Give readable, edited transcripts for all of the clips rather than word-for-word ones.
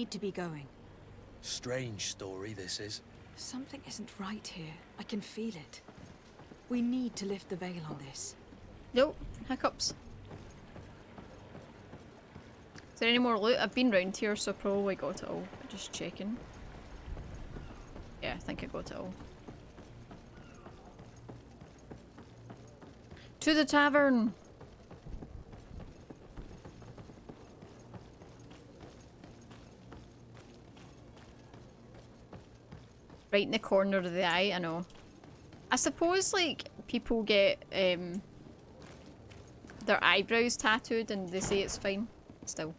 need to be going. Strange story, this is. Something isn't right here. I can feel it. We need to lift the veil on this. Nope, hiccups. Is there any more loot? I've been round here, so I probably got it all. Just checking. Yeah, I think I got it all. To the tavern! Right in the corner of the eye, I know. I suppose, like, people get their eyebrows tattooed and they say it's fine. Still.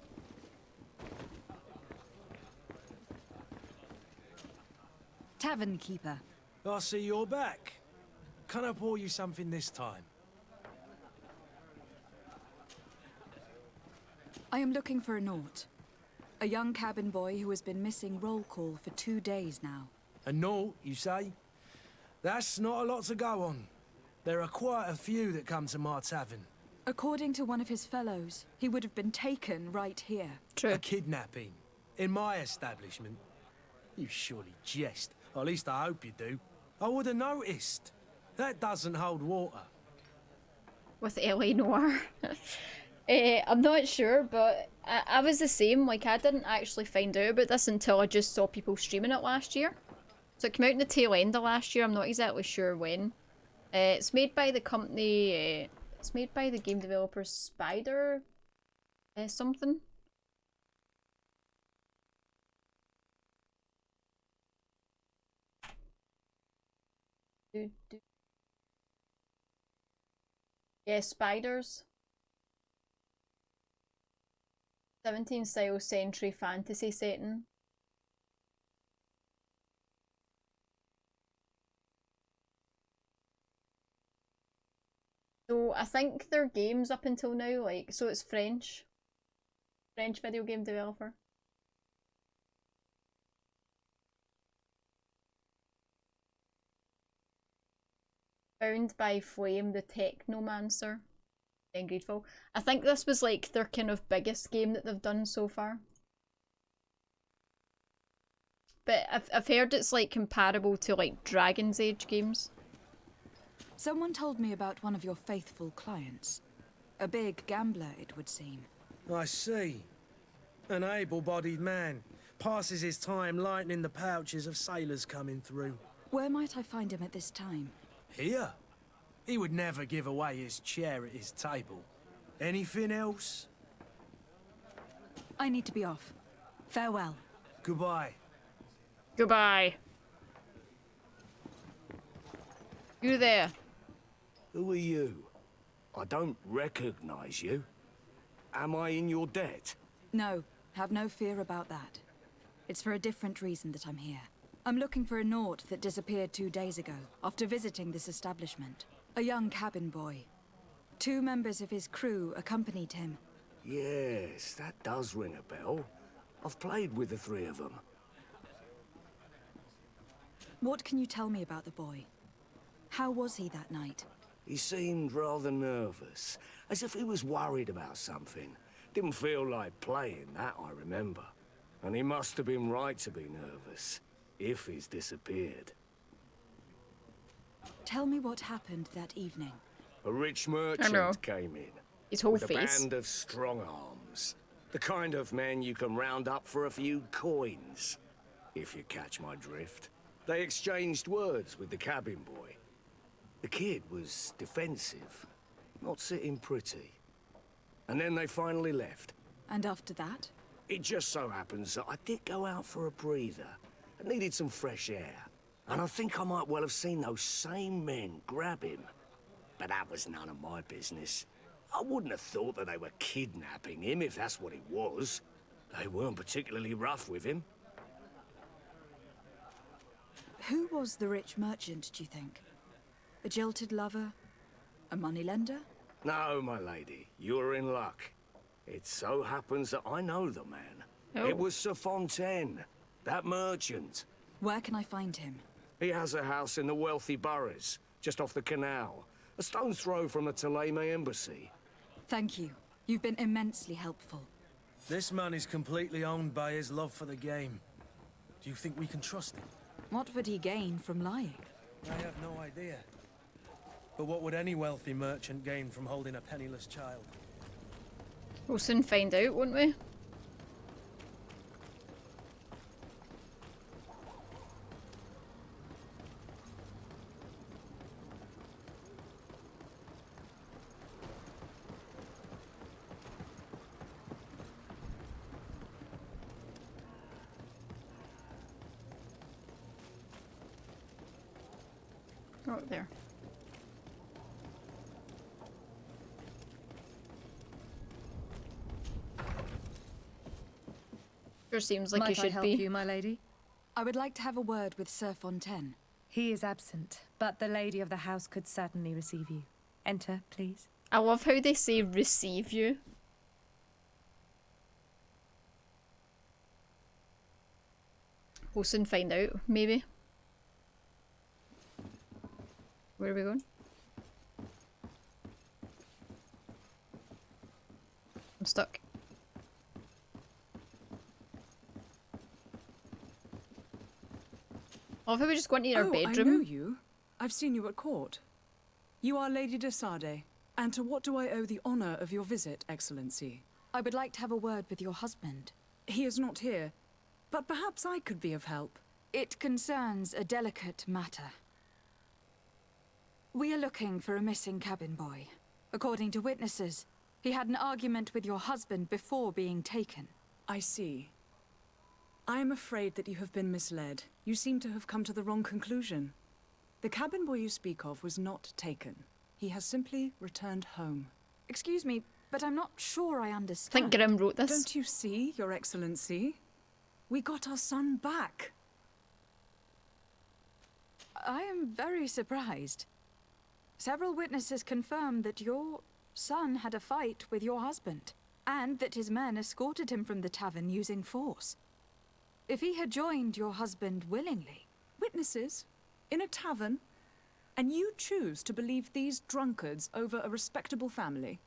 Tavern keeper. I see you're back. Can I pour you something this time? I am looking for a Naut. A young cabin boy who has been missing roll call for 2 days now. A Naut, you say? That's not a lot to go on. There are quite a few that come to my tavern. According to one of his fellows, he would have been taken right here. True. A kidnapping. In my establishment. You surely jest. Or at least I hope you do. I would have noticed. That doesn't hold water. With L.A. Noir. I'm not sure, but I was the same. Like, I didn't actually find out about this until I just saw people streaming it last year. So it came out in the tail end of last year. I'm not exactly sure when. It's made by the company... it's made by the game developer Spider... something. Yeah, Spiders. 17th style century fantasy setting. So I think their games up until now, like, so it's French. French video game developer. Found by Flame, the Technomancer. In GreedFall. I think this was like their kind of biggest game that they've done so far. But I've heard it's like comparable to like Dragon's Age games. Someone told me about one of your faithful clients. A big gambler, it would seem. I see. An able-bodied man. Passes his time lightening the pouches of sailors coming through. Where might I find him at this time? Here? He would never give away his chair at his table. Anything else? I need to be off. Farewell. Goodbye. Goodbye. You there. Who are you? I don't recognize you. Am I in your debt? No, have no fear about that. It's for a different reason that I'm here. I'm looking for a Naut that disappeared 2 days ago, after visiting this establishment. A young cabin boy. 2 members of his crew accompanied him. Yes, that does ring a bell. I've played with the 3 of them. What can you tell me about the boy? How was he that night? He seemed rather nervous, as if he was worried about something. Didn't feel like playing, that I remember. And he must have been right to be nervous, if he's disappeared. Tell me what happened that evening. A rich merchant came in. His whole with face. a band of strong arms. The kind of men you can round up for a few coins, if you catch my drift. They exchanged words with the cabin boy. The kid was defensive, not sitting pretty. And then they finally left. And after that? It just so happens that I did go out for a breather. I needed some fresh air. And I think I might well have seen those same men grab him. But that was none of my business. I wouldn't have thought that they were kidnapping him if that's what it was. They weren't particularly rough with him. Who was the rich merchant, do you think? A jilted lover? A moneylender? No, my lady, you're in luck. It so happens that I know the man. Oh. It was Sir Fontaine, that merchant. Where can I find him? He has a house in the wealthy boroughs, just off the canal. A stone's throw from the Theleme embassy. Thank you. You've been immensely helpful. This man is completely owned by his love for the game. Do you think we can trust him? What would he gain from lying? I have no idea. But what would any wealthy merchant gain from holding a penniless child? We'll soon find out, won't we? Oh, there. Sure seems like you Might I should help be. you, my lady? I would like to have a word with Sir Fontaine. He is absent, but the lady of the house could certainly receive you. Enter, please. I love how they say receive you. We'll soon find out, maybe. Where are we going? I'm stuck. I love how we just go into our bedroom. I know you. I've seen you at court. You are Lady de Sade. And to what do I owe the honor of your visit, Excellency? I would like to have a word with your husband. He is not here, but perhaps I could be of help. It concerns a delicate matter. We are looking for a missing cabin boy. According to witnesses, he had an argument with your husband before being taken. I see. I am afraid that you have been misled. You seem to have come to the wrong conclusion. The cabin boy you speak of was not taken. He has simply returned home. Excuse me, but I'm not sure I I understand. think Grim wrote this. Don't you see, Your Excellency? We got our son back. I am very surprised. Several witnesses confirmed that your son had a fight with your husband, and that his men escorted him from the tavern using force. If he had joined your husband willingly... Witnesses? In a tavern? And you choose to believe these drunkards over a respectable family?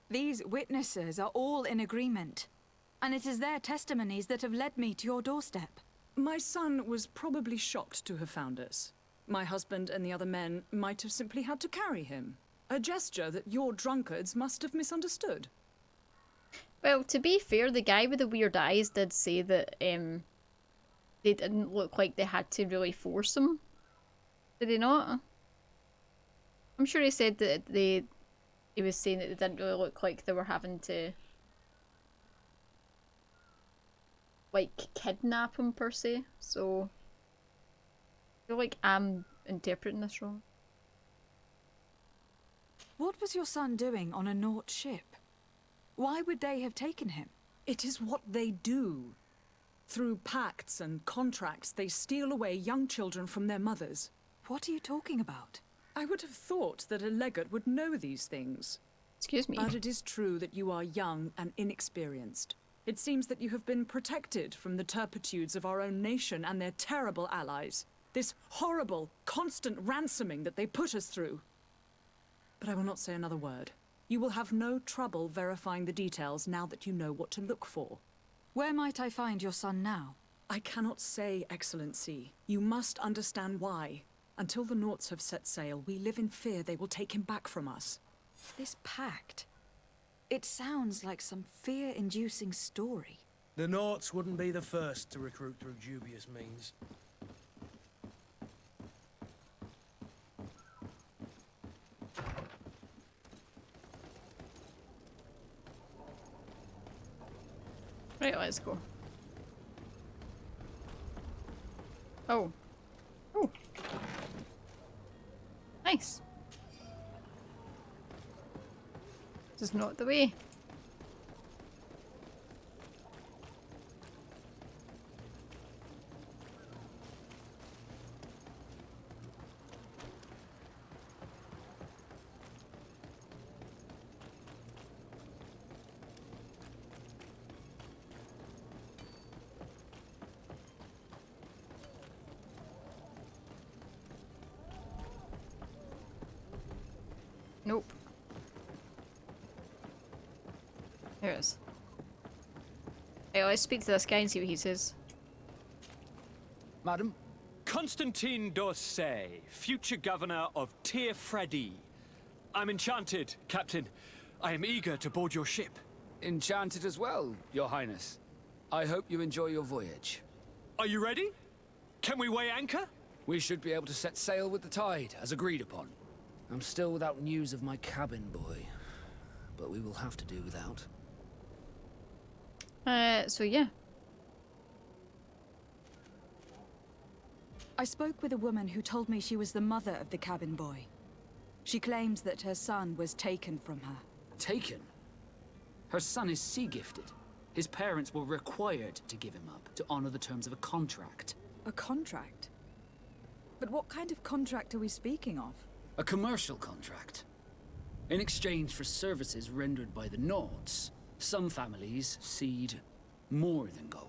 These witnesses are all in agreement, and it is their testimonies that have led me to your doorstep. My son was probably shocked to have found us. My husband and the other men might have simply had to carry him. A gesture that your drunkards must have misunderstood. Well, to be fair, the guy with the weird eyes did say that they didn't look like they had to really force him. Did he not? I'm sure he said that he was saying that they didn't really look like they were having to like kidnap him per se. So I feel like I'm interpreting this wrong. What was your son doing on a Naut ship? Why would they have taken him? It is what they do. Through pacts and contracts, they steal away young children from their mothers. What are you talking about? I would have thought that a legate would know these things. Excuse me. But it is true that you are young and inexperienced. It seems that you have been protected from the turpitudes of our own nation and their terrible allies. This horrible, constant ransoming that they put us through. But I will not say another word. You will have no trouble verifying the details now that you know what to look for. Where might I find your son now? I cannot say, Excellency. You must understand why. Until the Nauts have set sail, we live in fear they will take him back from us. This pact. It sounds like some fear-inducing story. The Nauts wouldn't be the first to recruit through dubious means. Right, let's go. Oh. Oh. Nice. This is not the way. Nope. There it is. Right, let's speak to this guy and see what he says. Madam? Constantine d'Orsay, future governor of Tir-Freddy. I'm enchanted, Captain. I am eager to board your ship. Enchanted as well, Your Highness. I hope you enjoy your voyage. Are you ready? Can we weigh anchor? We should be able to set sail with the tide, as agreed upon. I'm still without news of my cabin boy, but we will have to do without. So yeah. I spoke with a woman who told me she was the mother of the cabin boy. She claims that her son was taken from her. Taken? Her son is sea-gifted. His parents were required to give him up to honor the terms of a contract. A contract? But what kind of contract are we speaking of? A commercial contract. In exchange for services rendered by the Nords, some families cede more than gold.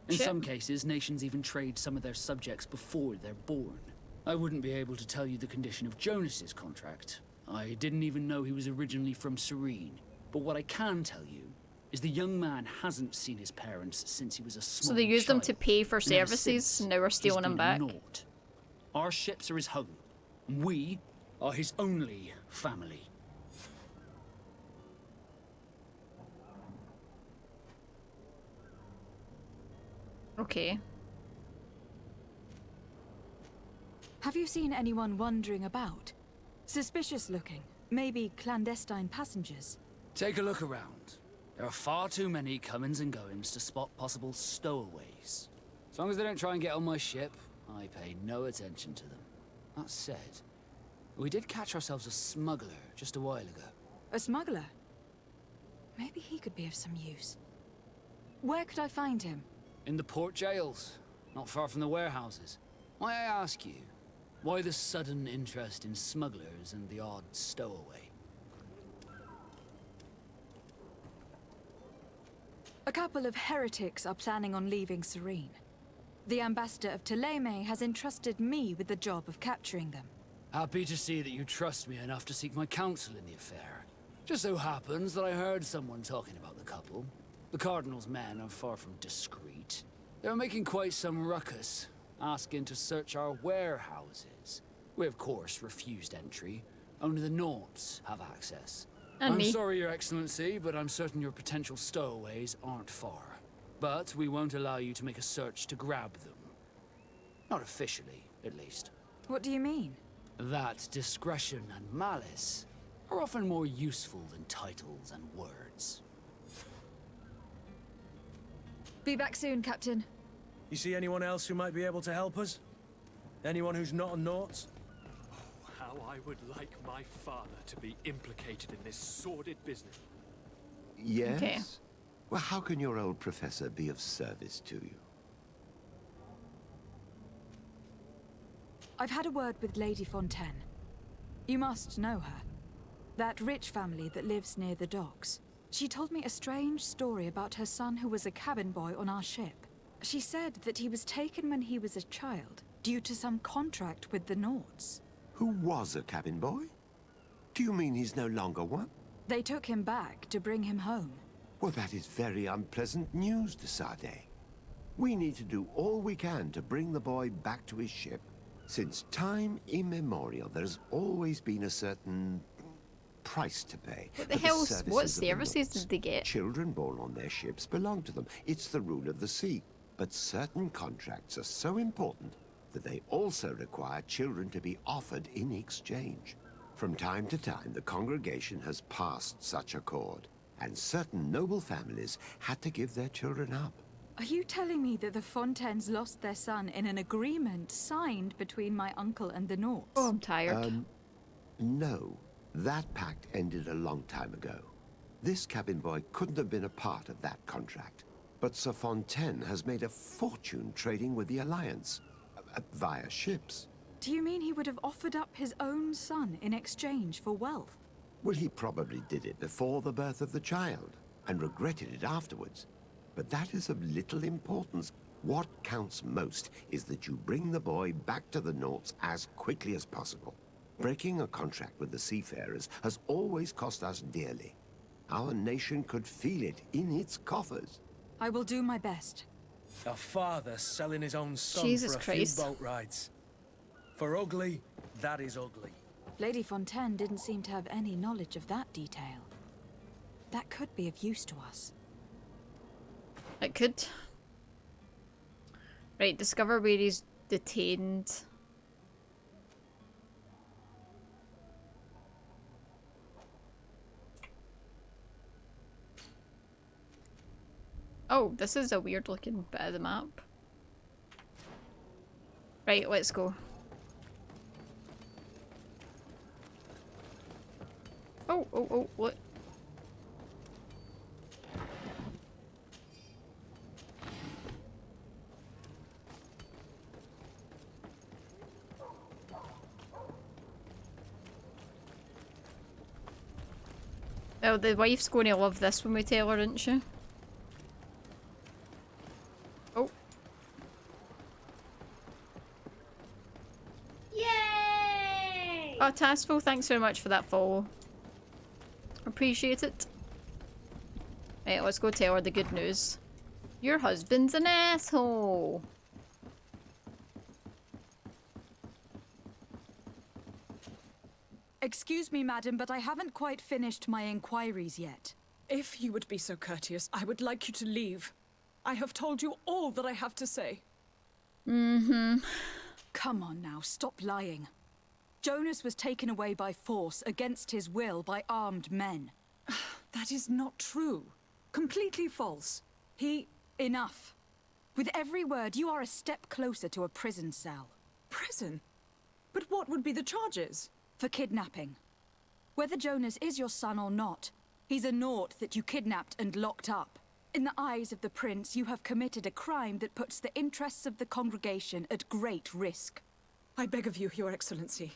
In some cases, nations even trade some of their subjects before they're born. I wouldn't be able to tell you the condition of Jonas's contract. I didn't even know he was originally from Serene. But what I can tell you is the young man hasn't seen his parents since he was a small So they used them child. to pay for And services, since, and now we're stealing he's them been back. ignored. Our ships are his home. And we are his only family. Okay. Have you seen anyone wandering about? Suspicious looking. Maybe clandestine passengers. Take a look around. There are far too many comings and goings to spot possible stowaways. As long as they don't try and get on my ship, I pay no attention to them. That said, we did catch ourselves a smuggler just a while ago. A smuggler? Maybe he could be of some use. Where could I find him? In the port jails, not far from the warehouses. May I ask you, why the sudden interest in smugglers and the odd stowaway? A couple of heretics are planning on leaving Serene. The ambassador of Ptolemy has entrusted me with the job of capturing them. Happy to see that you trust me enough to seek my counsel in the affair. Just so happens that I heard someone talking about the couple. The Cardinal's men are far from discreet. They're making quite some ruckus, asking to search our warehouses. We, of course, refused entry. Only the Nords have access. And I'm me. sorry, Your Excellency, but I'm certain your potential stowaways aren't far. But we won't allow you to make a search to grab them. Not officially, at least. What do you mean? That discretion and malice are often more useful than titles and words. Be back soon, Captain. You see anyone else who might be able to help us? Anyone who's not a Naut? How I would like my father to be implicated in this sordid business. Yes? Okay. Well, how can your old professor be of service to you? I've had a word with Lady Fontaine. You must know her. That rich family that lives near the docks. She told me a strange story about her son who was a cabin boy on our ship. She said that he was taken when he was a child, due to some contract with the Nords. Who was a cabin boy? Do you mean he's no longer one? They took him back to bring him home. Well, that is very unpleasant news, de Sade. We need to do all we can to bring the boy back to his ship. Since time immemorial, there's always been a certain price to pay. What the for hell? services What of the services Nords. did they get? Children born on their ships belong to them. It's the rule of the sea. But certain contracts are so important that they also require children to be offered in exchange. From time to time, the congregation has passed such accord, and certain noble families had to give their children up. Are you telling me that the Fontaines lost their son in an agreement signed between my uncle and the Nords? Oh, I'm tired. No, that pact ended a long time ago. This cabin boy couldn't have been a part of that contract. But Sir Fontaine has made a fortune trading with the Alliance, via ships. Do you mean he would have offered up his own son in exchange for wealth? Well, he probably did it before the birth of the child, and regretted it afterwards. But that is of little importance. What counts most is that you bring the boy back to the Nords as quickly as possible. Breaking a contract with the seafarers has always cost us dearly. Our nation could feel it in its coffers. I will do my best. A father selling his own son Jesus for a Christ. few boat rides. For ugly, that is ugly. Lady Fontaine didn't seem to have any knowledge of that detail. That could be of use to us. It could. Right, discover where he's detained. Oh, this is a weird looking bit of the map. Right, let's go. Oh, what? Oh, the wife's going to love this when we tell her, isn't she? Oh. Yay! Oh, Tassful, thanks very much for that follow. Appreciate it. Right, let's go tell her the good news. Your husband's an asshole. Excuse me, madam, but I haven't quite finished my inquiries yet. If you would be so courteous, I would like you to leave. I have told you all that I have to say. Come on now, stop lying. Jonas was taken away by force, against his will, by armed men. That is not true. Completely false. Enough. With every word, you are a step closer to a prison cell. Prison? But what would be the charges? For kidnapping. Whether Jonas is your son or not, he's a naught that you kidnapped and locked up. In the eyes of the prince, you have committed a crime that puts the interests of the congregation at great risk. I beg of you, Your Excellency.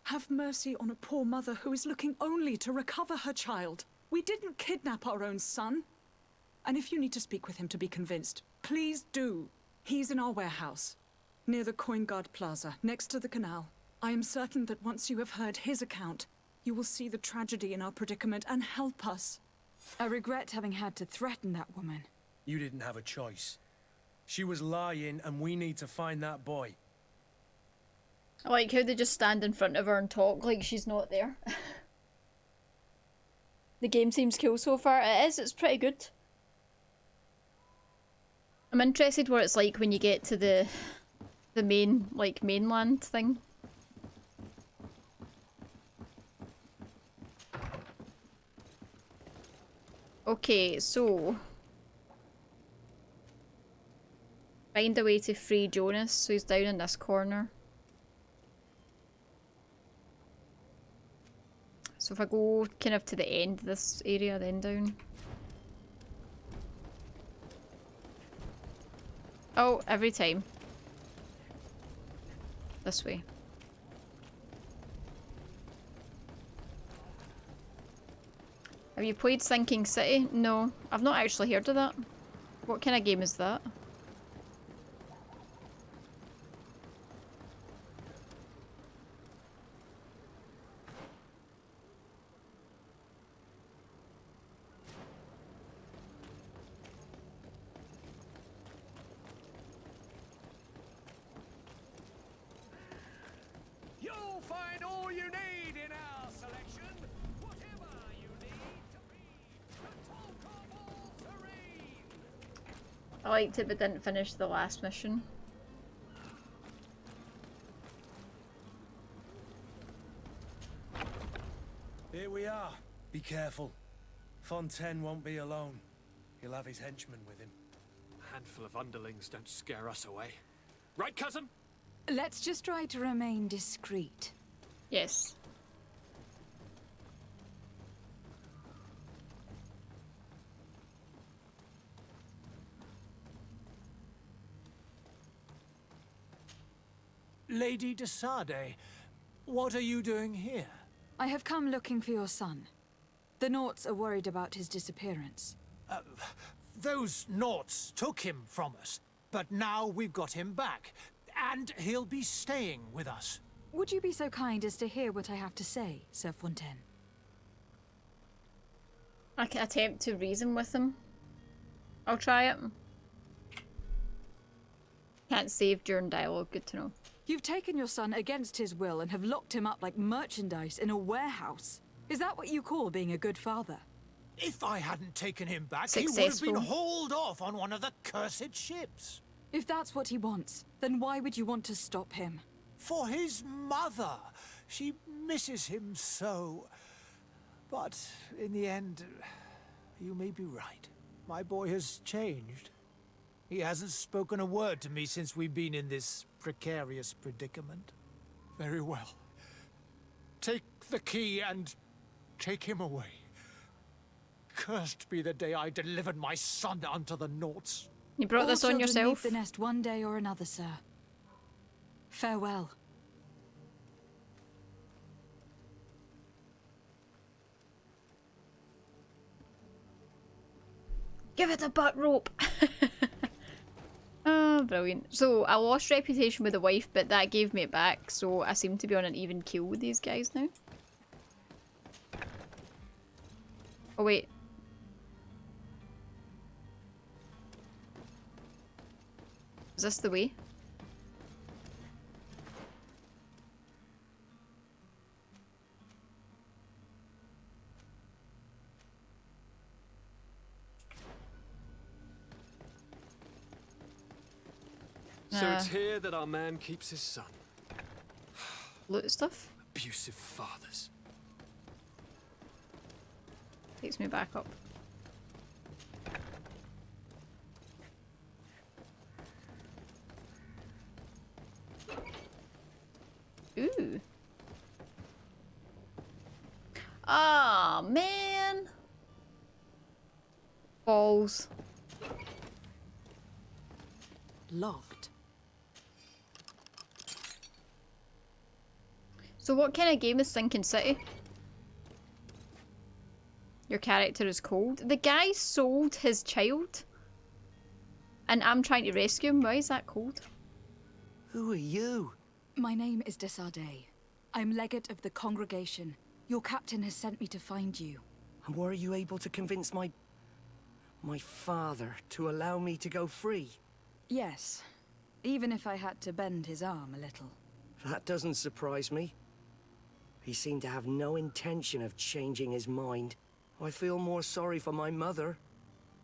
Have mercy on a poor mother who is looking only to recover her child. We didn't kidnap our own son. And if you need to speak with him to be convinced, please do. He's in our warehouse, near the Coin Guard Plaza, next to the canal. I am certain that once you have heard his account, you will see the tragedy in our predicament and help us. I regret having had to threaten that woman. You didn't have a choice. She was lying, and we need to find that boy. I like how they just stand in front of her and talk like she's not there. The game seems cool so far. It is, it's pretty good. I'm interested what it's like when you get to the main, like, mainland thing. Okay, so find a way to free Jonas, so he's down in this corner. So if I go kind of to the end of this area, then down. Oh, every time. This way. Have you played Sinking City? No, I've not actually heard of that. What kind of game is that? You'll find all you need in our selection. Whatever you need to be the talk of all serene. I liked it but didn't finish the last mission. Here we are. Be careful. Fontaine won't be alone. He'll have his henchmen with him. A handful of underlings don't scare us away. Right, cousin? Let's just try to remain discreet. Yes. Lady de Sade, what are you doing here? I have come looking for your son. The Naughts are worried about his disappearance. Those Naughts took him from us, but now we've got him back, and he'll be staying with us. Would you be so kind as to hear what I have to say, Sir Fontaine? I can attempt to reason with him. I'll try it. Can't save during dialogue, good to know. You've taken your son against his will and have locked him up like merchandise in a warehouse. Is that what you call being a good father? If I hadn't taken him back, Successful. he would have been hauled off on one of the cursed ships. If that's what he wants, then why would you want to stop him? For his mother. She misses him so. But in the end, you may be right. My boy has changed. He hasn't spoken a word to me since we've been in this precarious predicament. Very well. Take the key and take him away. Cursed be the day I delivered my son unto the Naughts. You brought this on yourself? Leave the nest one day or another, sir. Farewell. Give it a butt rope. Oh, brilliant. So I lost reputation with the wife, but that gave me it back, so I seem to be on an even keel with these guys now. Oh wait. Is this the way? So it's here that our man keeps his son. Loot stuff? Abusive fathers. Takes me back up. Ooh. Ah, man. Balls. Locked. So what kind of game is Sinking City? Your character is cold. The guy sold his child. And I'm trying to rescue him. Why is that cold? Who are you? My name is Desardet. I'm legate of the congregation. Your captain has sent me to find you. And were you able to convince my father to allow me to go free? Yes. Even if I had to bend his arm a little. That doesn't surprise me. He seemed to have no intention of changing his mind. I feel more sorry for my mother.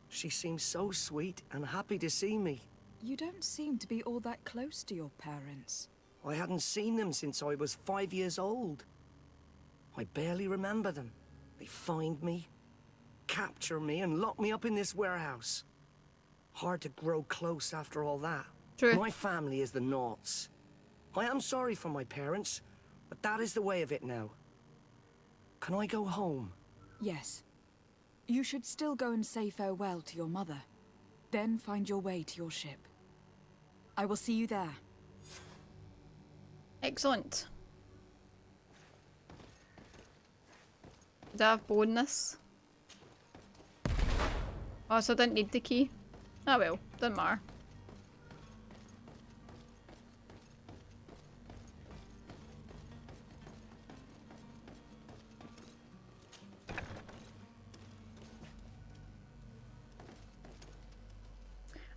She seems so sweet and happy to see me. You don't seem to be all that close to your parents. I hadn't seen them since I was 5 years old. I barely remember them. They find me, capture me, and lock me up in this warehouse. Hard to grow close after all that. True. My family is the Naughts. I am sorry for my parents, but that is the way of it now. Can I go home? Yes. You should still go and say farewell to your mother. Then find your way to your ship. I will see you there. Excellent. Do I have bonus? Oh, so I didn't need the key. Oh well, doesn't matter.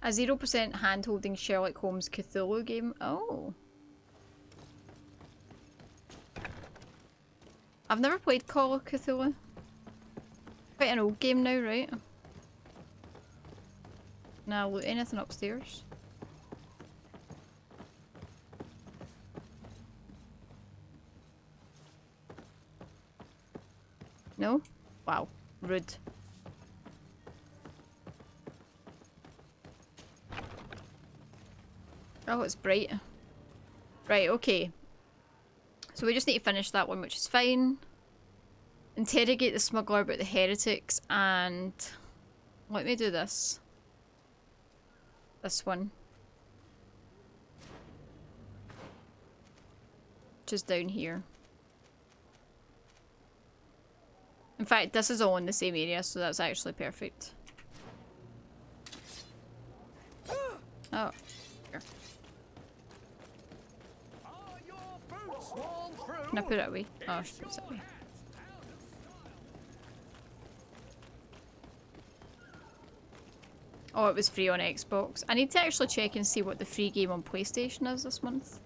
A 0% hand-holding Sherlock Holmes Cthulhu game. Oh. I've never played Call of Cthulhu. Quite an old game now, right? Now, loot anything upstairs? No? Wow. Rude. Oh, it's bright. Right, okay. So we just need to finish that one, which is fine. Interrogate the smuggler about the heretics, and let me do this. This one. Just down here. In fact, this is all in the same area, so that's actually perfect. Oh. Here. Can I put it away? Oh, I should put it away. Oh, it was free on Xbox. I need to actually check and see what the free game on PlayStation is this month.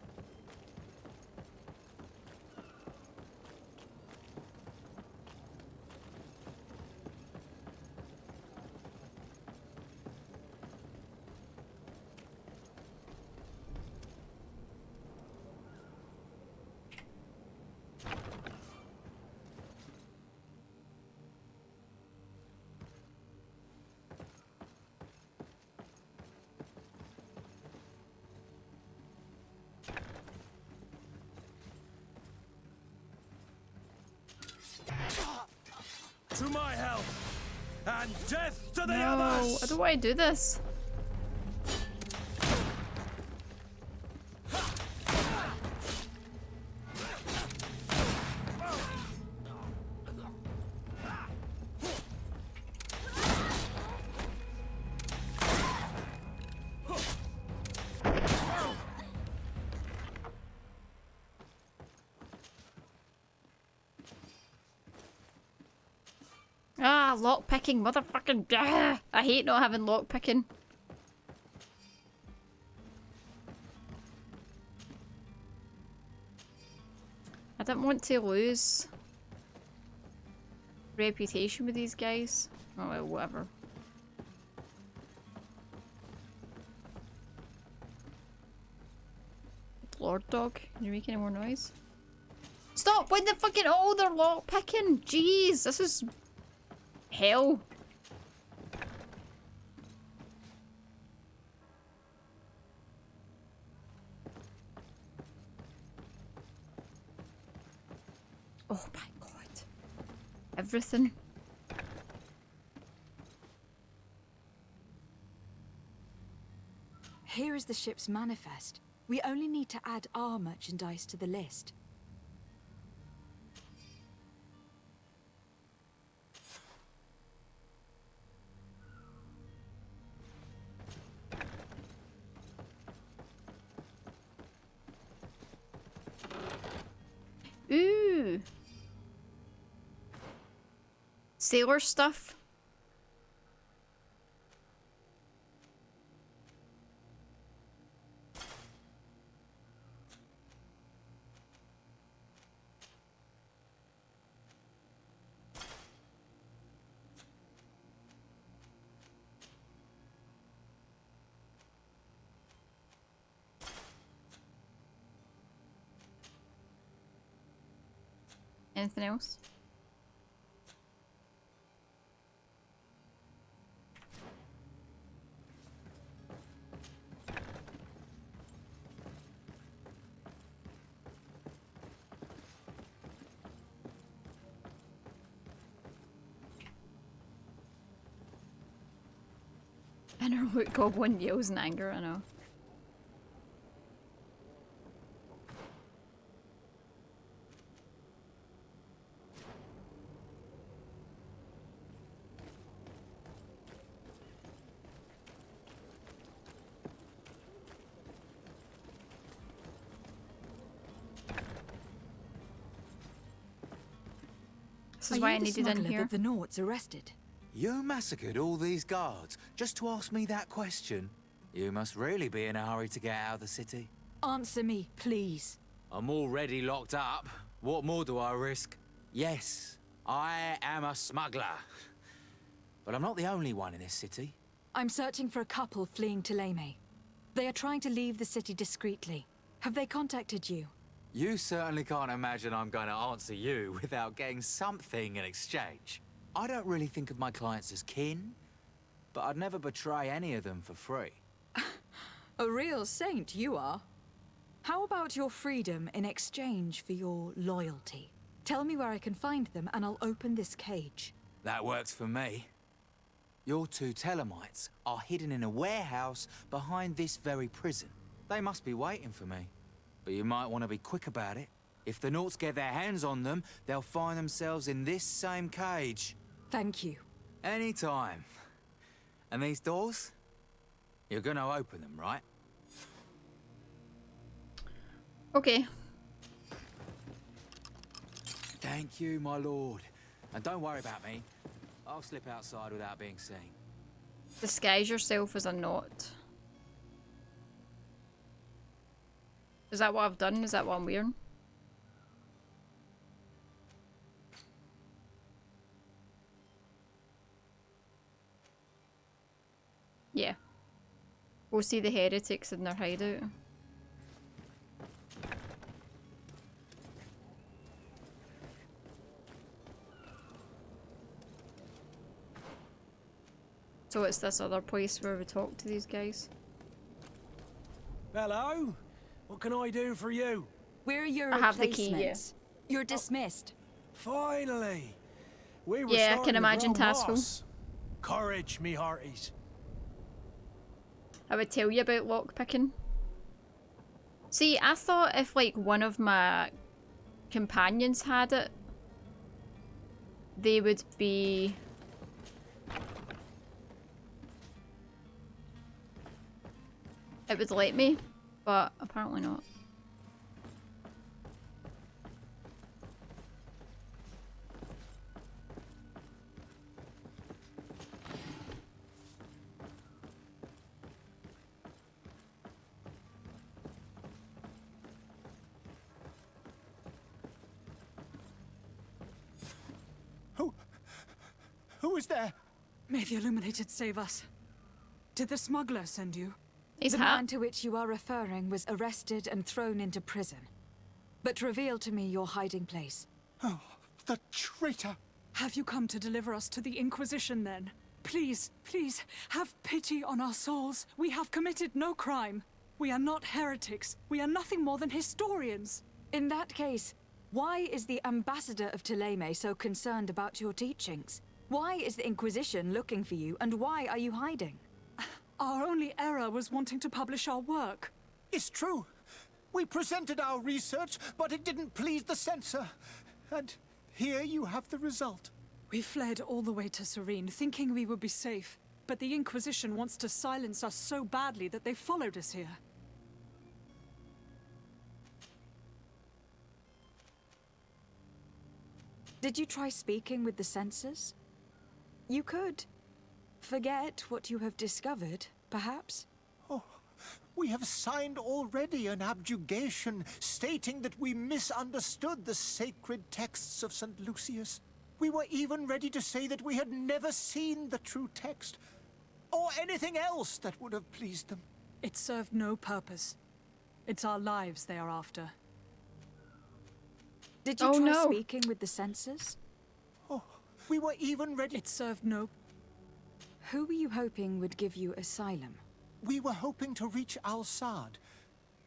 To my help, and death to the No, others! I don't want to do this. Ah, lockpicking, motherfucking. Ah, I hate not having lockpicking. I didn't want to lose reputation with these guys. Oh well, whatever. Lord dog, can you make any more noise? Stop with the fucking. Oh, they're lockpicking! Jeez, this is hell. Oh my god. Everything. Here is the ship's manifest. We only need to add our merchandise to the list. Ooh. Sailor stuff. Anything else? An heroic goblin yells in anger, I know. This is why I needed in here. That the Nauts arrested. You massacred all these guards just to ask me that question? You must really be in a hurry to get out of the city. Answer me, please. I'm already locked up. What more do I risk? Yes, I am a smuggler. But I'm not the only one in this city. I'm searching for a couple fleeing to Leme. They are trying to leave the city discreetly. Have they contacted you? You certainly can't imagine I'm going to answer you without getting something in exchange. I don't really think of my clients as kin, but I'd never betray any of them for free. A real saint you are. How about your freedom in exchange for your loyalty? Tell me where I can find them and I'll open this cage. That works for me. Your two Telemites are hidden in a warehouse behind this very prison. They must be waiting for me. But you might want to be quick about it. If the Nauts get their hands on them, they'll find themselves in this same cage. Thank you. Anytime. And these doors? You're gonna open them, right? Okay. Thank you, my lord. And don't worry about me. I'll slip outside without being seen. Disguise yourself as a knot. Is that what I've done? Is that what I'm wearing? Yeah. Go see the heretics in their hideout. So it's this other place where we talk to these guys. Hello? What can I do for you? We're your I have the key, replacements. You're dismissed. Finally! We were Yeah, I starting can to imagine grow Tassel. moss. Courage, me hearties. I would tell you about lockpicking. See, I thought if like one of my companions had it, they would be... It would let me, but apparently not. Who is there? May the Illuminated save us. Did the smuggler send you? He's the hot. man to which you are referring was arrested and thrown into prison. But reveal to me your hiding place. Oh, the traitor! Have you come to deliver us to the Inquisition then? Please, please, have pity on our souls. We have committed no crime. We are not heretics. We are nothing more than historians. In that case, why is the ambassador of Thélème so concerned about your teachings? Why is the Inquisition looking for you, and why are you hiding? Our only error was wanting to publish our work. It's true. We presented our research, but it didn't please the censor. And here you have the result. We fled all the way to Serene, thinking we would be safe. But the Inquisition wants to silence us so badly that they followed us here. Did you try speaking with the censors? You could. Forget what you have discovered, perhaps? Oh, we have signed already an abjugation stating that we misunderstood the sacred texts of St. Lucius. We were even ready to say that we had never seen the true text, or anything else that would have pleased them. It served no purpose. It's our lives they are after. Did you try speaking with the censors? Oh, we were even ready. It served no... Who were you hoping would give you asylum? We were hoping to reach Al-Sad.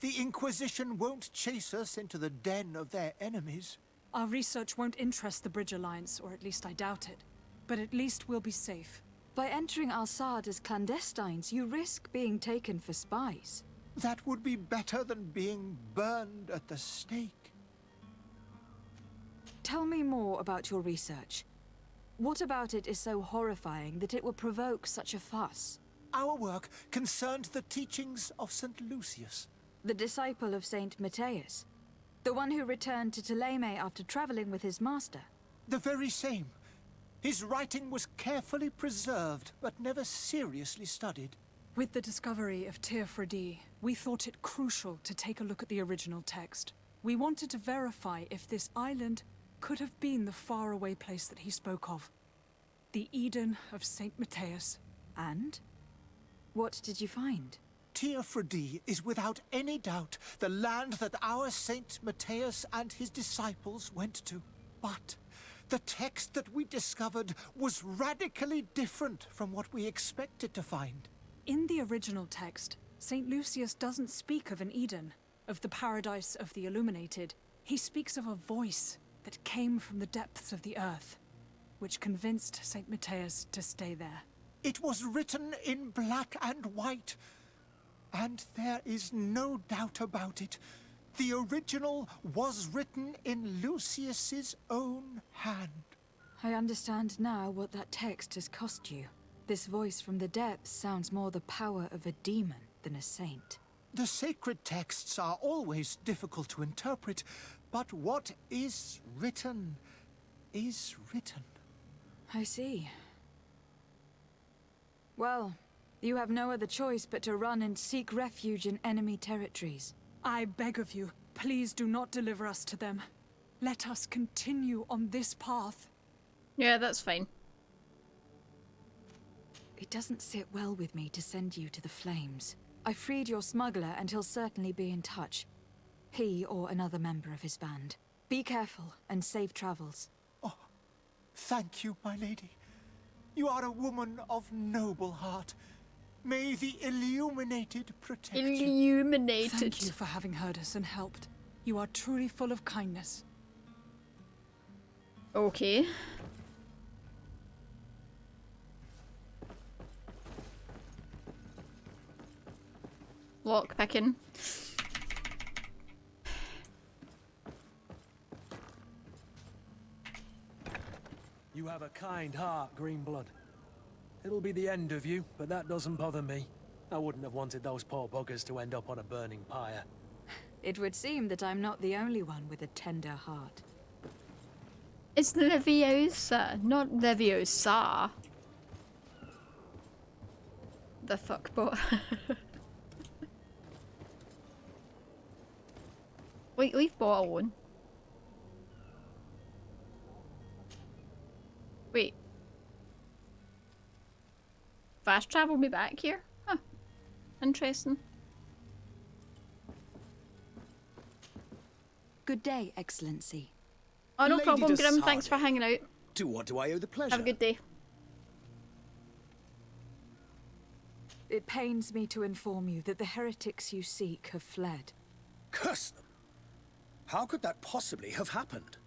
The Inquisition won't chase us into the den of their enemies. Our research won't interest the Bridge Alliance, or at least I doubt it. But at least we'll be safe. By entering Al-Sad as clandestines, you risk being taken for spies. That would be better than being burned at the stake. Tell me more about your research. What about it is so horrifying that it will provoke such a fuss? Our work concerned the teachings of St. Lucius. The disciple of Saint Matthias. The one who returned to Thélème after traveling with his master. The very same. His writing was carefully preserved, but never seriously studied. With the discovery of Tir-Freddy, we thought it crucial to take a look at the original text. We wanted to verify if this island could have been the faraway place that he spoke of. The Eden of Saint Matthias. And? What did you find? Tir-Freddy is without any doubt the land that our Saint Matthias and his disciples went to. But the text that we discovered was radically different from what we expected to find. In the original text, Saint Lucius doesn't speak of an Eden, of the paradise of the Illuminated. He speaks of a voice that came from the depths of the earth, which convinced Saint Matthias to stay there. It was written in black and white, and there is no doubt about it. The original was written in Lucius's own hand. I understand now what that text has cost you. This voice from the depths sounds more the power of a demon than a saint. The sacred texts are always difficult to interpret, but what is written is written. I see. Well, You have no other choice but to run and seek refuge in enemy territories. I beg of you, please do not deliver us to them. Let us continue on this path. Yeah, that's fine. It doesn't sit well with me to send you to the flames. I freed your smuggler and he'll certainly be in touch. He or another member of his band. Be careful and safe travels. Oh, thank you, my lady. You are a woman of noble heart. May the Illuminated protect you. Illuminated. Thank you for having heard us and helped. You are truly full of kindness. Okay. Lock picking. You have a kind heart, Greenblood. It'll be the end of you, but that doesn't bother me. I wouldn't have wanted those poor buggers to end up on a burning pyre. It would seem that I'm not the only one with a tender heart. It's Leviosa, not Leviosa. The fuckbot. Wait, leave bot alone. Wait. Fast travel me back here? Huh. Interesting. Good day, Excellency. Oh, no Lady problem, Grim. Desarde. Thanks for hanging out. To what do I owe the pleasure? Have a good day. It pains me to inform you that the heretics you seek have fled. Curse them! How could that possibly have happened?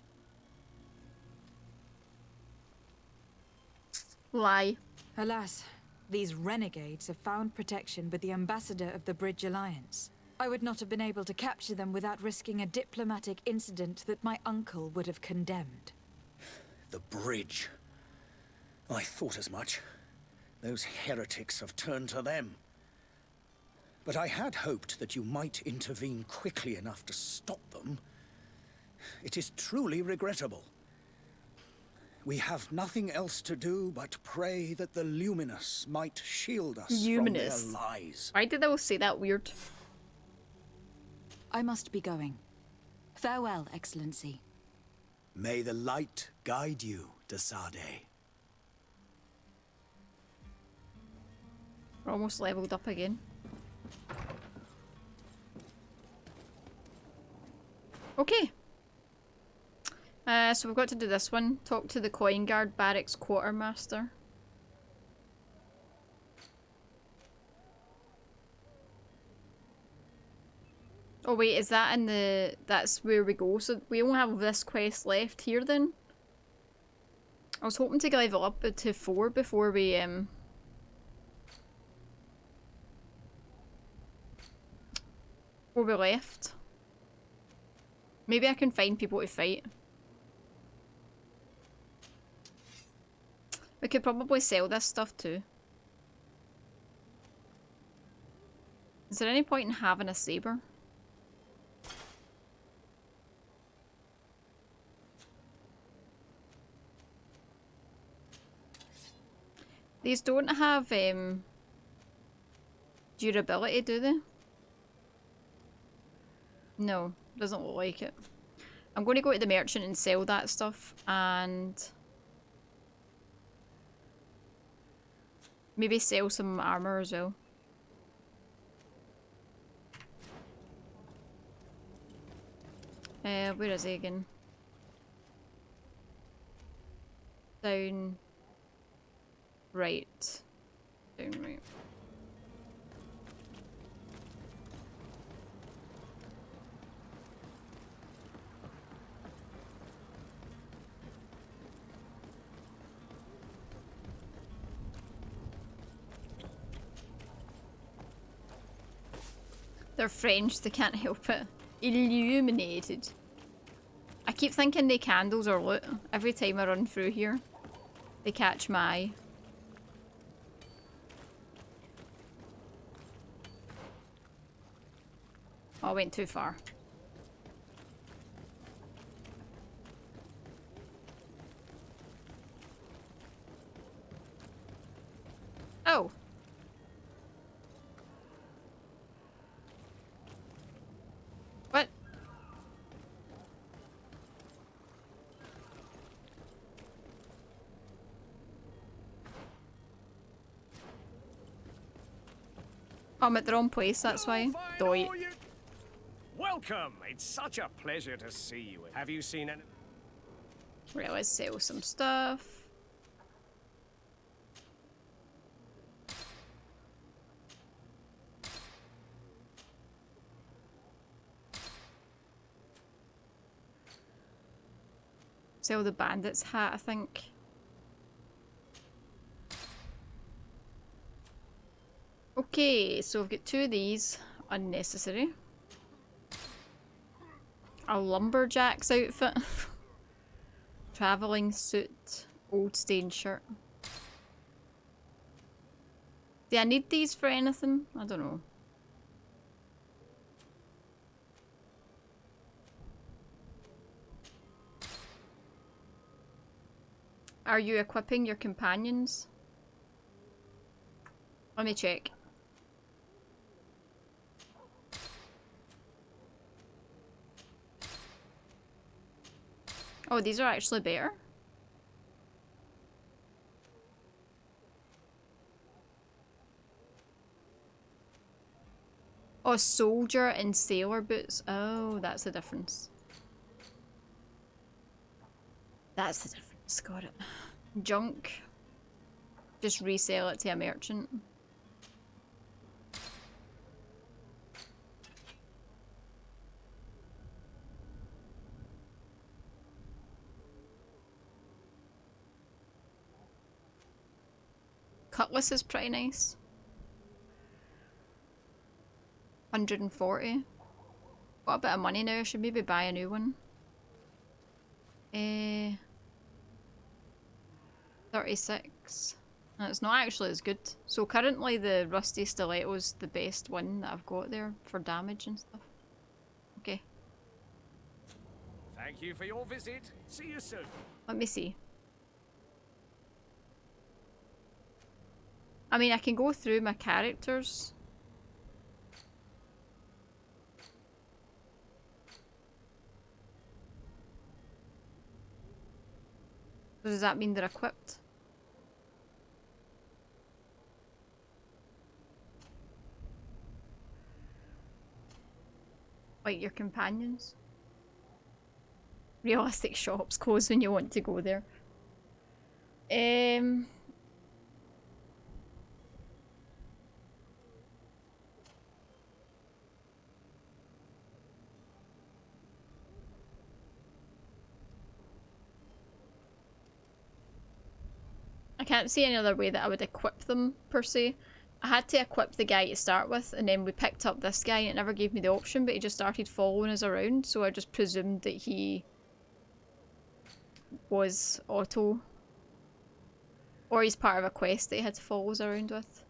Lie. Alas, these renegades have found protection with the ambassador of the Bridge Alliance. I would not have been able to capture them without risking a diplomatic incident that my uncle would have condemned. The bridge. I thought as much. Those heretics have turned to them. But I had hoped that you might intervene quickly enough to stop them. It is truly regrettable. We have nothing else to do but pray that the Luminous might shield us from their lies. Why did they all say that weird? I must be going. Farewell, Excellency. May the light guide you, Desarde. We're almost leveled up again. Okay. So we've got to do this one. Talk to the Coin Guard Barracks Quartermaster. Oh wait, is that in the... that's where we go? So we only have this quest left here then? I was hoping to level up to 4 before we left. Maybe I can find people to fight. We could probably sell this stuff too. Is there any point in having a saber? These don't have durability, do they? No, doesn't look like it. I'm going to go to the merchant and sell that stuff, and maybe sell some armor as well. Where is he again? Down right. Down right. They're French, they can't help it. Illuminated. I keep thinking they candles are loot every time I run through here. They catch my eye. Oh, I went too far. Oh. Oh, I'm at the wrong place, that's why. Doit. Welcome! It's such a pleasure to see you. Have you seen any? Right, let's sell some stuff. Sell the bandit's hat, I think. Okay, so I've got 2 of these. Unnecessary. A lumberjack's outfit. Travelling suit. Old stained shirt. Do I need these for anything? I don't know. Are you equipping your companions? Let me check. Oh, these are actually better. Oh, soldier and sailor boots. Oh, that's the difference. That's the difference. Got it. Junk. Just resell it to a merchant. Cutlass is pretty nice. 140. Got a bit of money now, I should maybe buy a new one. 36. And it's not actually as good. So currently the Rusty Stiletto's the best one that I've got there for damage and stuff. Okay. Thank you for your visit. See you soon. Let me see. I mean, I can go through my characters. So does that mean they're equipped? Like your companions? Realistic shops close when you want to go there. I can't see any other way that I would equip them, per se. I had to equip the guy to start with, and then we picked up this guy, and it never gave me the option, but he just started following us around, so I just presumed that he was auto. Or he's part of a quest that he had to follow us around with.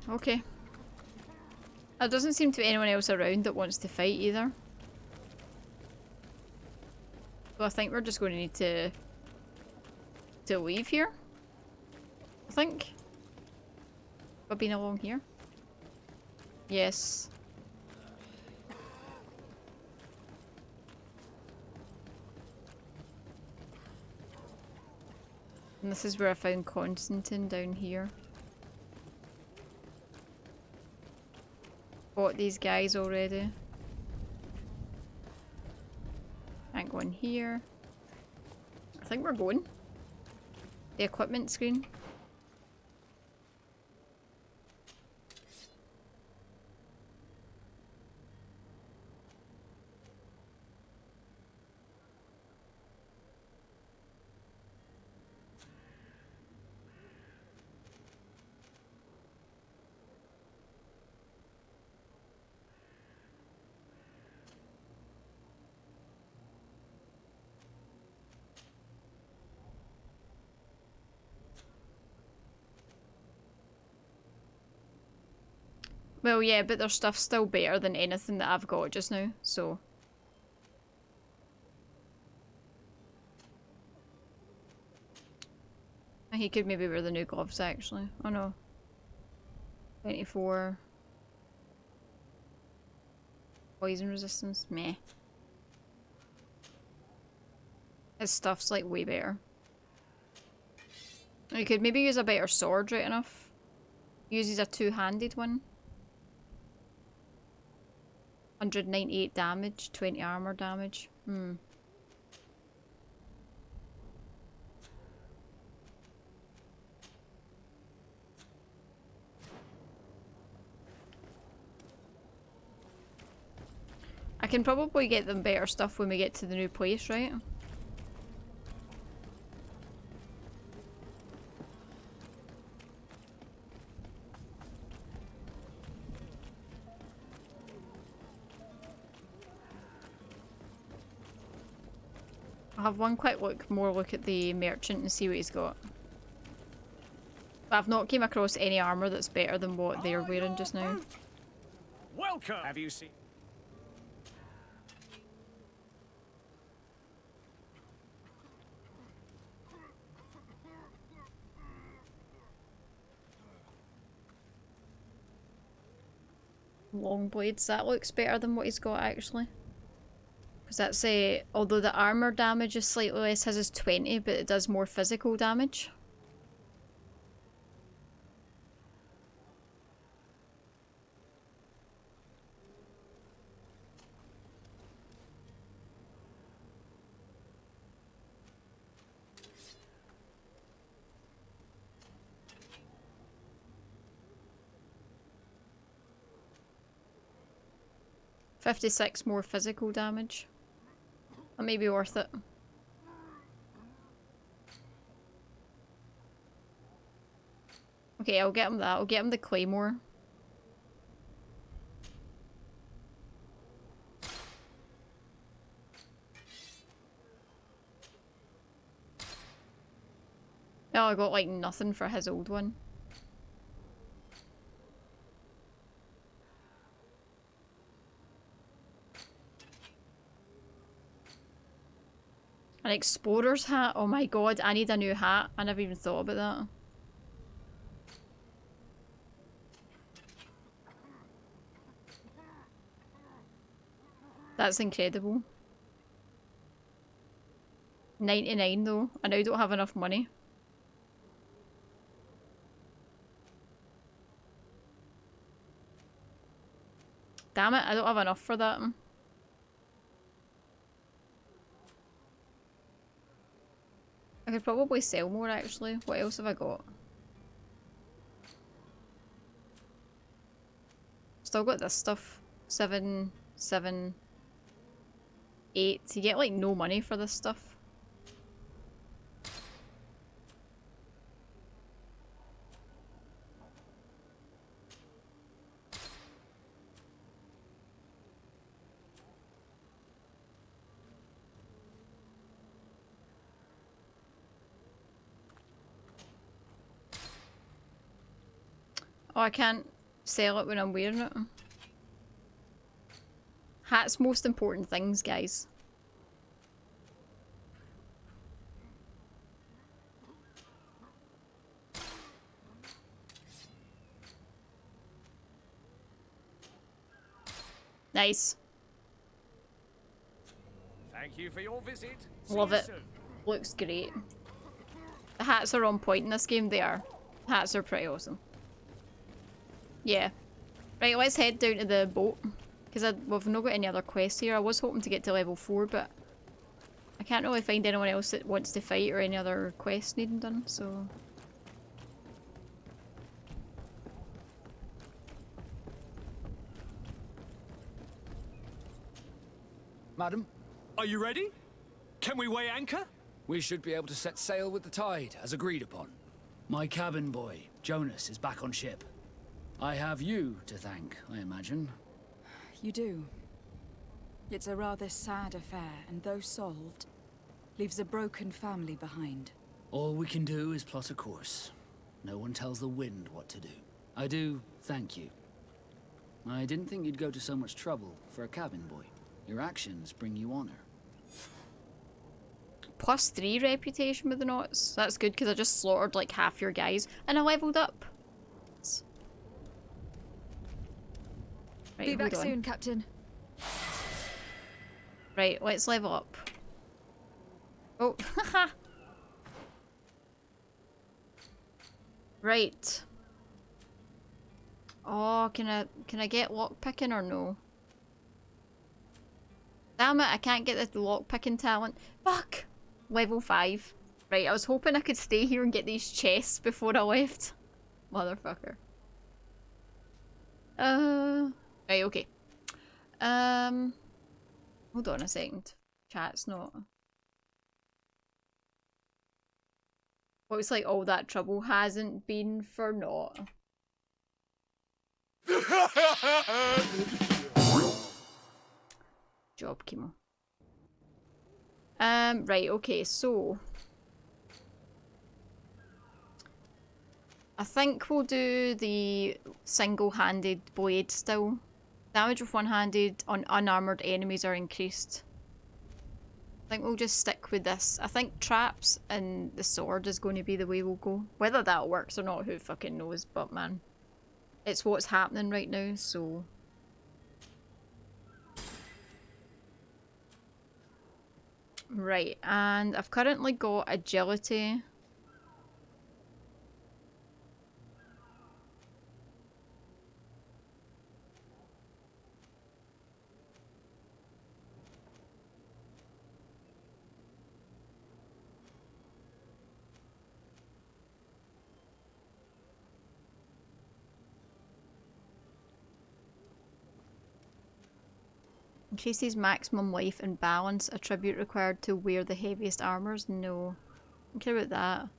Okay. There doesn't seem to be anyone else around that wants to fight either. So I think we're just going to need to leave here. I think. Have I been along here? Yes. And this is where I found Constantine, down here. Bought these guys already. Can't go in here. I think we're going. The equipment screen. Well, yeah, but their stuff's still better than anything that I've got just now, so... He could maybe wear the new gloves, actually. Oh no. 24. Poison resistance? Meh. His stuff's like way better. You could maybe use a better sword, right enough. Uses a two-handed one. 198 damage, 20 armor damage. I can probably get them better stuff when we get to the new place, right? I'll have one quick more look at the merchant and see what he's got. But I've not came across any armor that's better than what they're wearing just now. Welcome! Have you seen... Long blades, that looks better than what he's got actually. Because that's although the armor damage is slightly less, his is 20, but it does more physical damage. $56 more physical damage. That may be worth it. Okay, I'll get him that. I'll get him the claymore. Oh, I got like nothing for his old one. An explorer's hat? Oh my god, I need a new hat. I never even thought about that. That's incredible. 99 though. I now don't have enough money. Damn it, I don't have enough for that. I could probably sell more actually. What else have I got? Still got this stuff. 7, 7, 8. You get like no money for this stuff. Oh, I can't sell it when I'm wearing it. Hats, most important things, guys. Nice. Thank you for your visit. Love it. Looks great. The hats are on point in this game, they are. Hats are pretty awesome. Yeah. Right, let's head down to the boat. Because we've not got any other quests here. I was hoping to get to level 4, but I can't really find anyone else that wants to fight or any other quests needing done, so... Madam? Are you ready? Can we weigh anchor? We should be able to set sail with the tide, as agreed upon. My cabin boy, Jonas, is back on ship. I have you to thank, I imagine. You do. It's a rather sad affair, and though solved, leaves a broken family behind. All we can do is plot a course. No one tells the wind what to do. I do thank you. I didn't think you'd go to so much trouble for a cabin boy. Your actions bring you honor. +3 reputation with the knots. That's good because I just slaughtered like half your guys and I leveled up. Right, Be back hold on. soon, Captain. Right, let's level up. Oh, haha. Right. Oh, can I get lockpicking or no? Damn it, I can't get the lockpicking talent. Fuck! Level 5. Right, I was hoping I could stay here and get these chests before I left. Motherfucker. Right, okay. Hold on a second. Chat's not... Looks like all that trouble hasn't been for naught. Job, Kimo. Right, okay, so... I think we'll do the single-handed blade still. Damage with one-handed on unarmored enemies are increased. I think we'll just stick with this. I think traps and the sword is going to be the way we'll go. Whether that works or not, who fucking knows, but man. It's what's happening right now, so... Right, and I've currently got agility. Increases maximum life and balance. Attribute required to wear the heaviest armors? No. I don't care about that.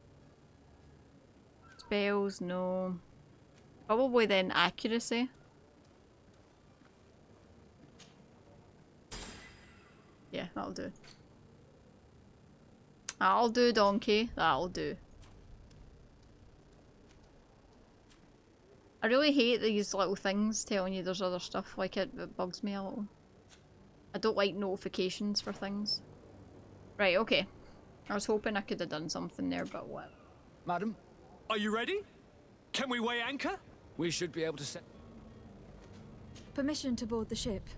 Spells? No. Probably then accuracy. Yeah, that'll do. That'll do, donkey. That'll do. I really hate these little things telling you there's other stuff like it. It bugs me a little. I don't like notifications for things. Right, okay. I was hoping I could have done something there, but what? Madam? Are you ready? Can we weigh anchor? We should be able to set... Permission to board the ship.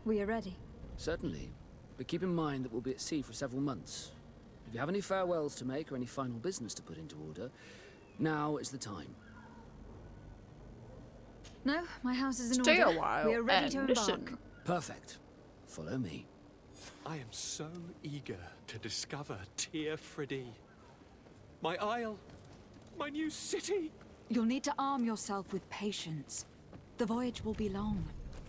We are ready. Certainly. But keep in mind that we'll be at sea for several months. If you have any farewells to make or any final business to put into order, now is the time. No, my house is in Stay order. a while We are ready to and embark. listen. Perfect. Follow me. I am so eager to discover Tir Freddy. My isle. My new city. You'll need to arm yourself with patience. The voyage will be long.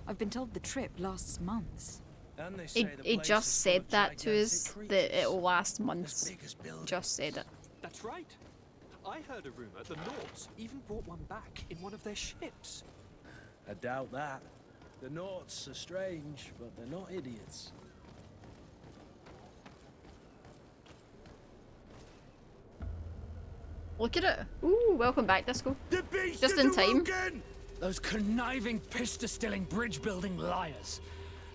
I've been told the trip lasts months. And they say He just said that to us, that it'll last months. Just said it. That's right. I heard a rumor the Nords even brought one back in one of their ships. I doubt that. The Nords are strange, but they're not idiots. Look at it. Ooh, welcome back, Disco. Just in time. Those conniving, piss-distilling, bridge-building liars.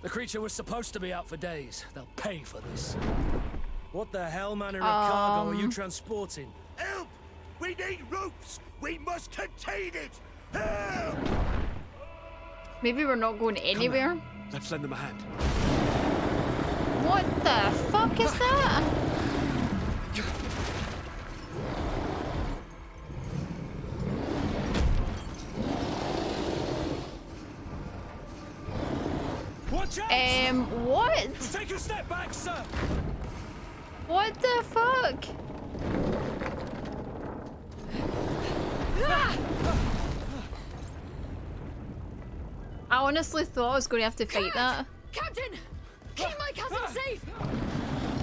The creature was supposed to be out for days. They'll pay for this. What the hell manner of cargo are you transporting? Help! We need ropes! We must contain it! Help! Maybe we're not going anywhere. Let's lend them a hand. What the fuck is that? Watch out! What? Take a step back, sir! What the fuck? I honestly thought I was going to have to fight that. Captain! Keep my cousin safe!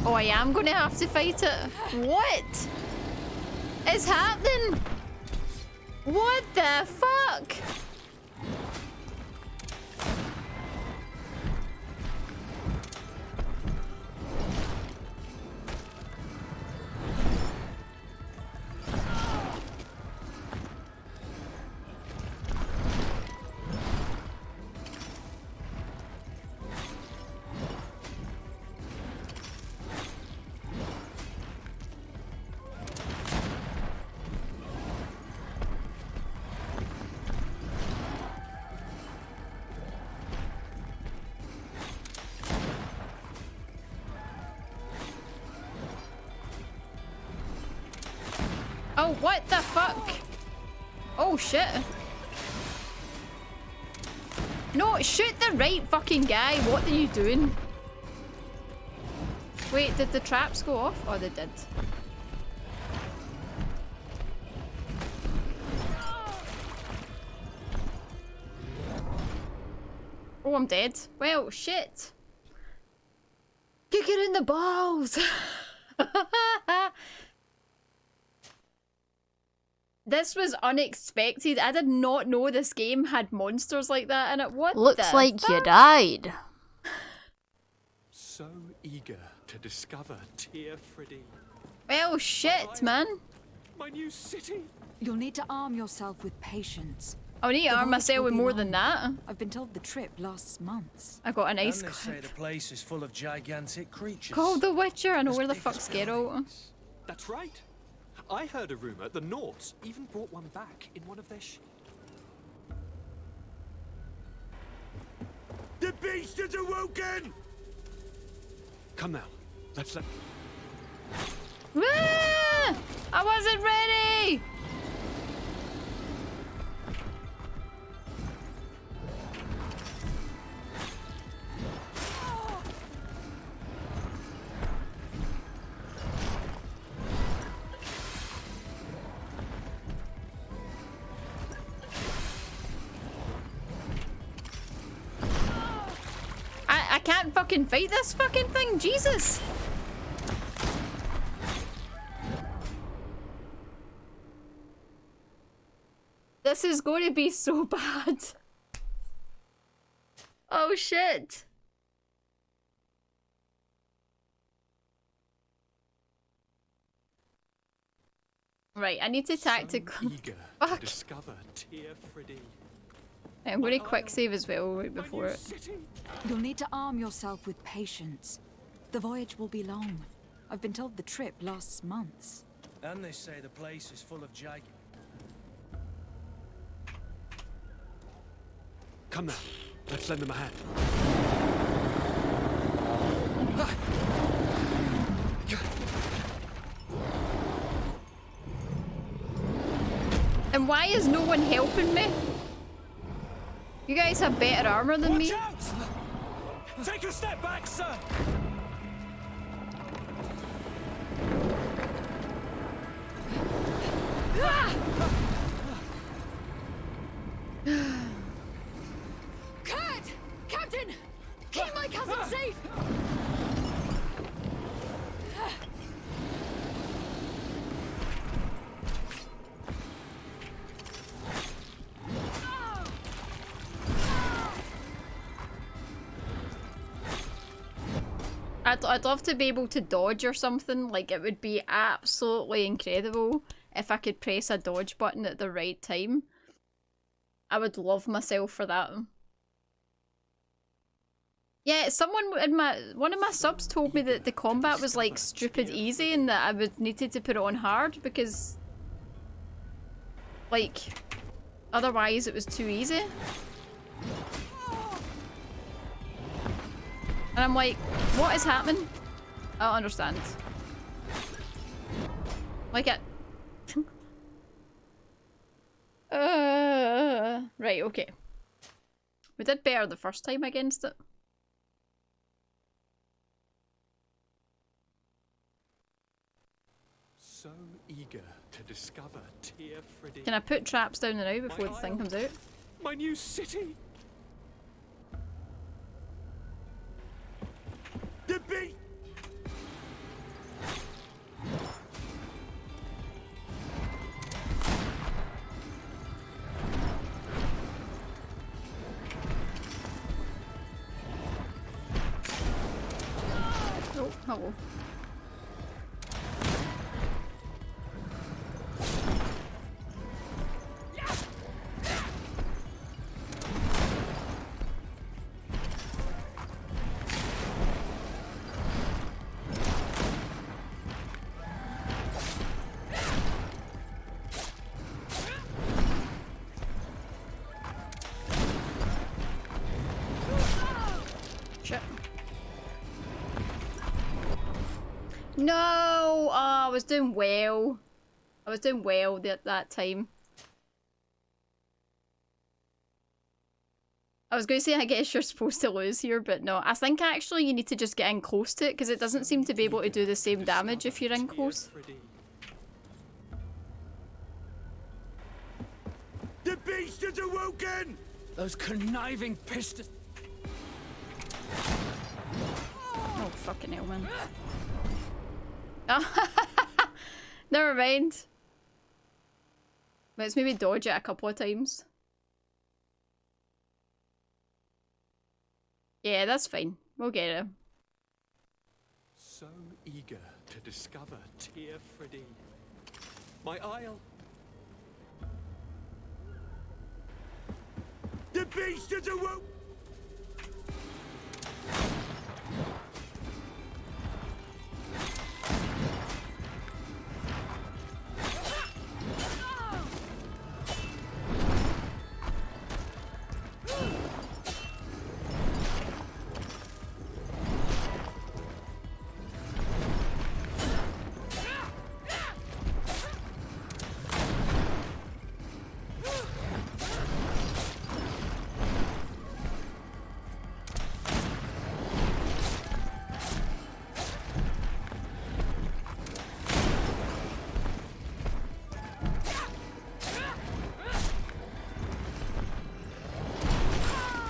Oh, I am going to have to fight it. What is happening? What the fuck? Oh, what the fuck? Oh shit. No, shoot the right fucking guy. What are you doing? Wait, did the traps go off? Oh, they did. Oh, I'm dead. Well, shit. Kick it in the balls. This was unexpected. I did not know this game had monsters like that in it. What Looks the like fuck? you died. So eager to discover Tear Freddy. Well, shit, man. My new city. You'll need to arm yourself with patience. I need to arm myself with more than that. I've been told the trip lasts months. I got an ice And they say clip. the place is full of gigantic creatures. Called The Witcher. I know where the fuck's Geralt. That's right. I heard a rumor the Nords even brought one back in one of their ships. The beast is awoken! Come now, let's let. Ah! I wasn't ready! I can't fucking fight this fucking thing, Jesus! This is going to be so bad. Oh shit. Right, I need to tactical. Fuck. Discover Tear Freddy. I'm going to quick save as well right before it. You'll need to arm yourself with patience. The voyage will be long. I've been told the trip lasts months. And they say the place is full of gigantic. Come now, let's lend them a hand. And why is no one helping me? You guys have better armor than me. Take a step back, sir! Kurt! Captain! Keep my cousin safe! I'd love to be able to dodge or something. Like, it would be absolutely incredible if I could press a dodge button at the right time. I would love myself for that. Yeah, someone in one of my subs told me that the combat was like stupid easy and that I would needed to put it on hard because like otherwise it was too easy. And I'm like, what is happening? I don't understand. Like it. Right, okay. We did better the first time against it. So eager to discover Tear Freddy. Can I put traps down now before the thing comes out? My new city. The beast! Oh, hello. No! Oh, I was doing well. I was doing well at that time. I was going to say, I guess you're supposed to lose here, but no. I think actually you need to just get in close to it, because it doesn't seem to be able to do the same damage if you're in close. The beast is awoken! Those conniving piston. Oh, fucking hell, man. Oh, never mind. Let's maybe dodge it a couple of times. Yeah, that's fine. We'll get it. So eager to discover Tear Freddy. My isle. The beast is awoken!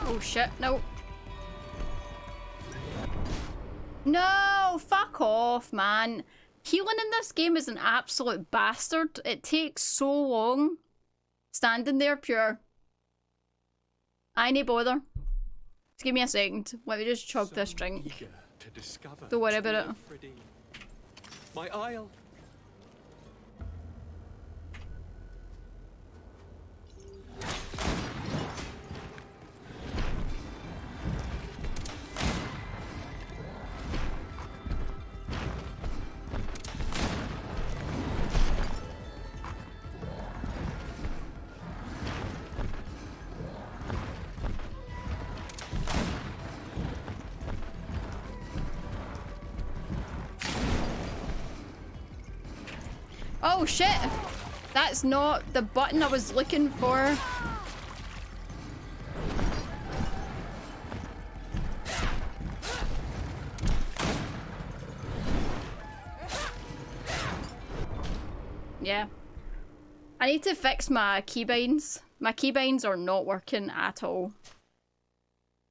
Oh shit, no. No, fuck off, man. Healing in this game is an absolute bastard. It takes so long. Standing there pure. I ain't bother. Just give me a second. Let me just chug this drink. Don't worry about it. My isle. Oh shit! That's not the button I was looking for. Yeah. I need to fix my keybinds. My keybinds are not working at all.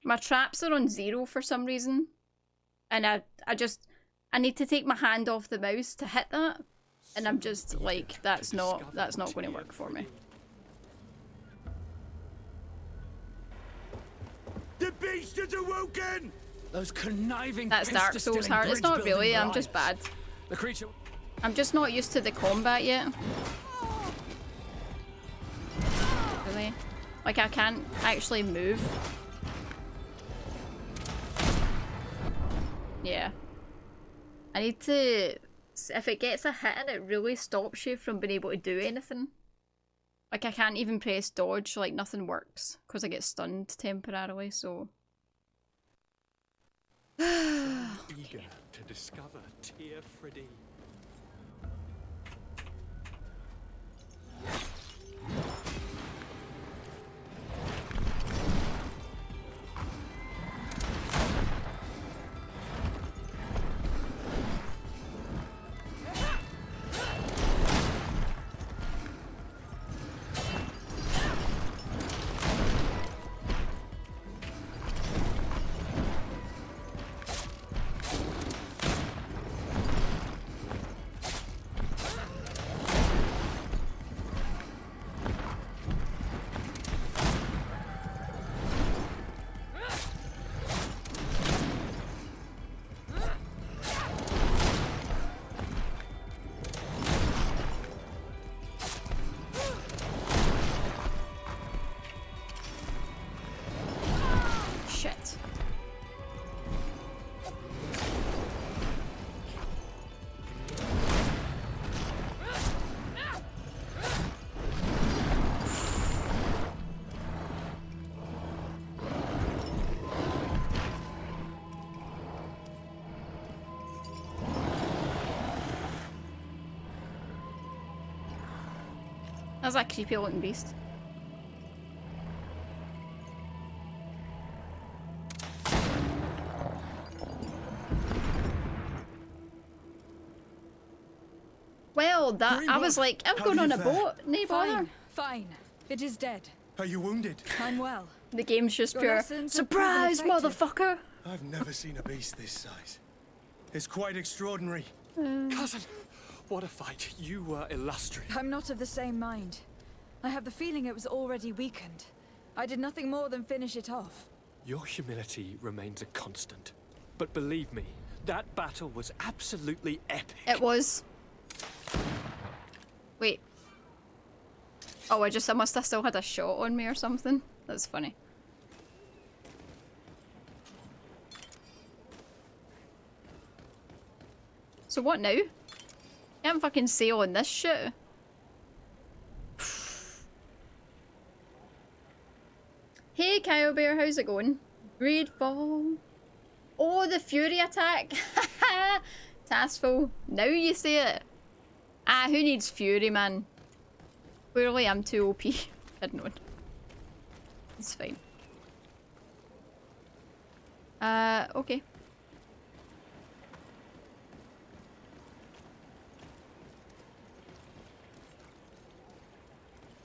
My traps are on 0 for some reason. And I need to take my hand off the mouse to hit that. And I'm just like, that's not going to work for me. The beast is awoken! Those conniving. That's Dark Souls hard. It's not really. I'm just bad. The creature. I'm just not used to the combat yet. Really? Like I can't actually move. Yeah. I need to. If it gets a hit and it really stops you from being able to do anything. Like I can't even press dodge, like nothing works. Because I get stunned temporarily, so... Eager to discover Tear Freddy. That's a creepy looking beast. Well, that I was like, I'm going on a boat. No bother. Fine, fine. It is dead. Are you wounded? I'm well. The game's just Your pure lessons have surprise, proven effective. motherfucker. I've never seen a beast this size. It's quite extraordinary. Cousin, what a fight. You were illustrious. I'm not of the same mind. I have the feeling it was already weakened. I did nothing more than finish it off. Your humility remains a constant. But believe me, that battle was absolutely epic. It was. Wait. Oh, I must have still had a shot on me or something. That's funny. So what now? Can't fucking sail on this shit. Hey Kyle Bear, how's it going? GreedFall. Oh, the Fury attack. Taskful. Now you say it. Ah, who needs Fury, man? Clearly I'm too OP. I don't know. It's fine. Okay.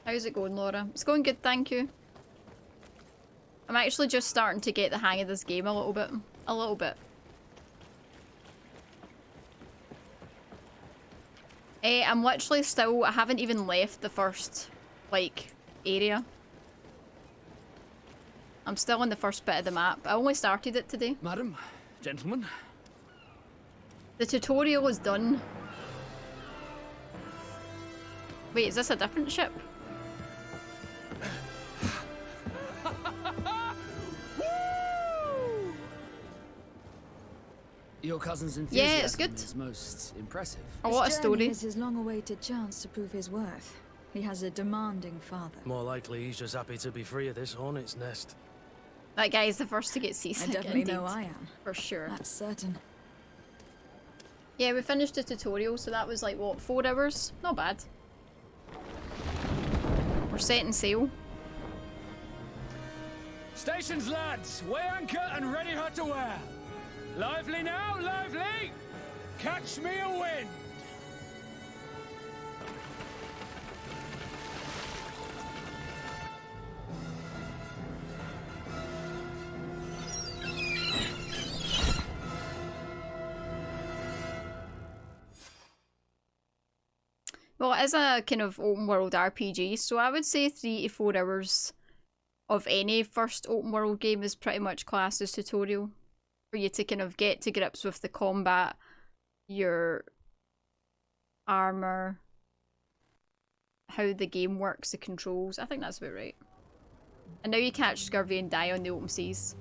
How's it going, Laura? It's going good, thank you. I'm actually just starting to get the hang of this game a little bit. A little bit. I'm literally still, I haven't even left the first, like, area. I'm still in the first bit of the map. I only started it today. Madam, gentlemen. The tutorial is done. Wait, is this a different ship? Your cousin's enthusiasm Yeah, it's good. is most impressive. Oh, what a His story. journey is his long-awaited chance to prove his worth. He has a demanding father. More likely he's just happy to be free of this hornet's nest. That guy is the first to get I seasick. definitely indeed. know I am. For sure. That's certain. Yeah, we finished the tutorial, so that was like, what, 4 hours? Not bad. We're setting sail. Stations, lads! Weigh anchor and ready her to wear. Lively now, lively! Catch me a wind! Well, it is a kind of open world RPG, so I would say 3 to 4 hours of any first open world game is pretty much classed as tutorial. For you to kind of get to grips with the combat, your armor, how the game works, the controls. I think that's about right. And now you catch scurvy and die on the open seas.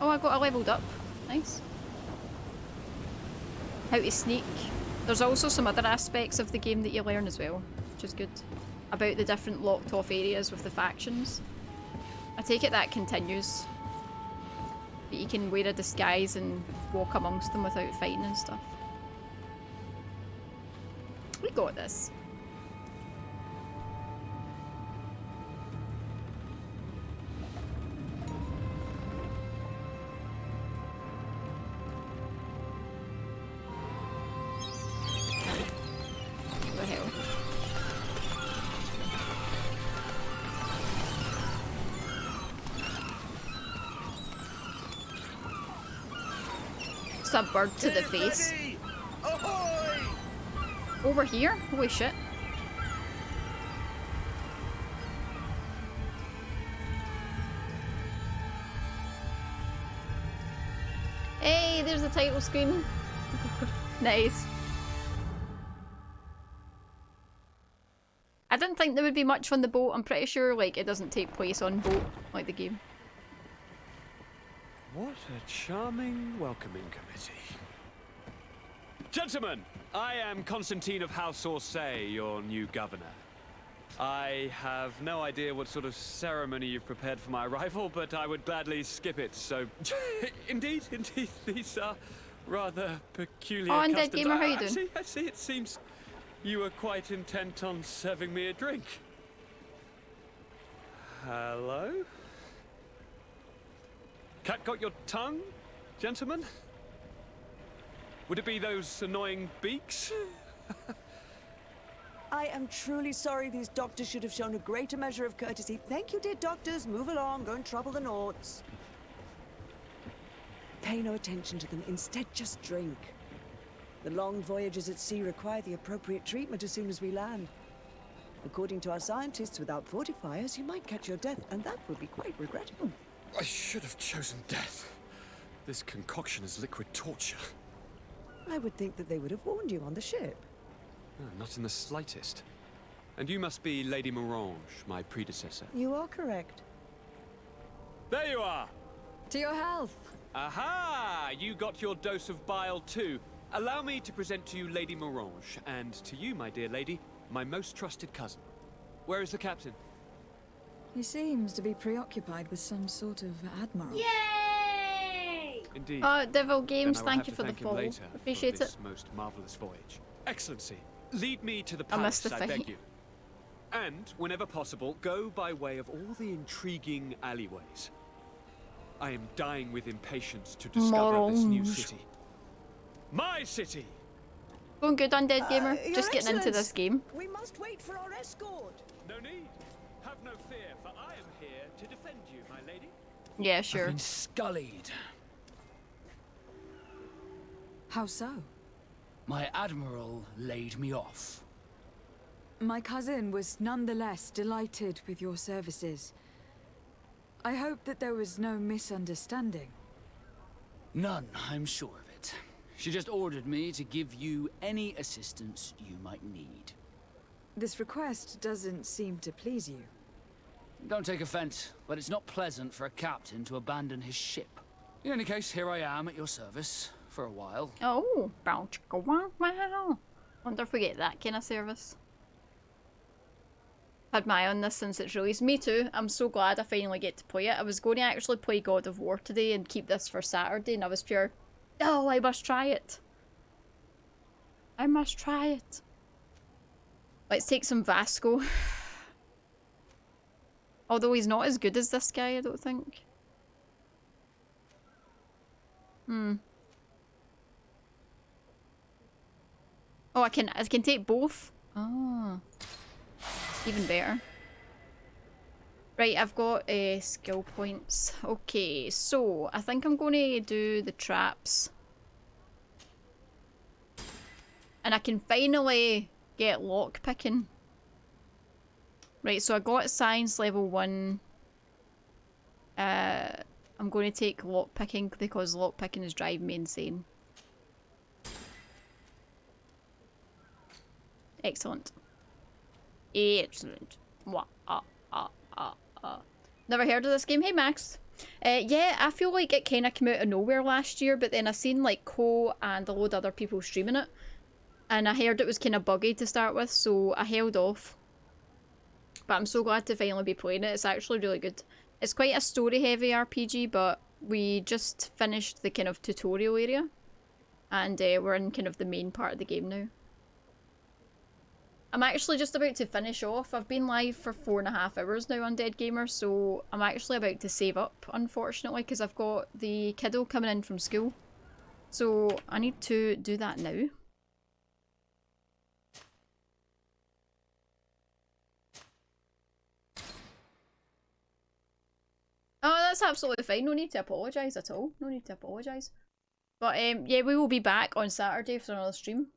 Oh, I leveled up. Nice. How to sneak. There's also some other aspects of the game that you learn as well, which is good. About the different locked off areas with the factions. I take it that continues. That you can wear a disguise and walk amongst them without fighting and stuff. We got this. What the hell? It's a bird to the face. Over here? Holy shit. Hey, there's the title screen. Nice. I didn't think there would be much on the boat. I'm pretty sure like it doesn't take place on boat like the game. What a charming welcoming committee. Gentlemen, I am Constantine of House Orsay, your new governor. I have no idea what sort of ceremony you've prepared for my arrival, but I would gladly skip it, so... indeed, these are rather peculiar Oh, Undead customs. Gamer, how you doing? I see, it seems You were quite intent on serving me a drink. Hello? Cat got your tongue, gentlemen? Would it be those annoying beaks? I am truly sorry. These doctors should have shown a greater measure of courtesy. Thank you, dear doctors. Move along. Go and trouble the Naughts. Pay no attention to them. Instead, just drink. The long voyages at sea require the appropriate treatment as soon as we land. According to our scientists, without fortifiers, you might catch your death, and that would be quite regrettable. I should have chosen death. This concoction is liquid torture. I would think that they would have warned you on the ship. No, not in the slightest. And you must be Lady Morange, my predecessor. You are correct. There you are! To your health. Aha! You got your dose of bile too. Allow me to present to you Lady Morange, and to you, my dear lady, my most trusted cousin. Where is the captain? He seems to be preoccupied with some sort of admiral. Yay! Indeed. Devil Games, Then I will thank have you to for the thank him follow. later Appreciate for it. this most marvelous voyage. Excellency, lead me to the I missed palace, the I beg fight. you. And, whenever possible, go by way of all the intriguing alleyways. I am dying with impatience to discover this new Morange. city. My city! Going good, Undead Gamer. Your Just getting into this Excellence, game. We must wait for our escort. No need. Have no fear, for I am here to defend you, my lady. Yeah, sure. I've been scullied. How so? My admiral laid me off. My cousin was nonetheless delighted with your services. I hope that there was no misunderstanding. None, I'm sure of it. She just ordered me to give you any assistance you might need. This request doesn't seem to please you. Don't take offense, but it's not pleasant for a captain to abandon his ship. In any case, here I am at your service for a while. Oh, bow chicka wow wow. Wonder if we get that kind of service. Had my eye on this since its release. Me too. I'm so glad I finally get to play it. I was going to actually play God of War today and keep this for Saturday, and I was pure, oh, I must try it. I must try it. Let's take some Vasco. Although he's not as good as this guy, I don't think. Oh, I can take both. Oh. Even better. Right, I've got skill points. Okay, so I think I'm going to do the traps. And I can finally get lock picking. Right, so I got science level 1. I'm going to take lock picking because lock picking is driving me insane. Excellent. Excellent. Never heard of this game. Hey Max. Yeah, I feel like it kind of came out of nowhere last year, but then I seen like Co and a load of other people streaming it, and I heard it was kind of buggy to start with, so I held off. But I'm so glad to finally be playing it. It's actually really good. It's quite a story heavy RPG, but we just finished the kind of tutorial area, and we're in kind of the main part of the game now. I'm actually just about to finish off. I've been live for 4.5 hours now on Dead Gamer, so I'm actually about to save up, unfortunately, because I've got the kiddo coming in from school. So I need to do that now. Oh, that's absolutely fine. No need to apologise at all. No need to apologise. But yeah, we will be back on Saturday for another stream.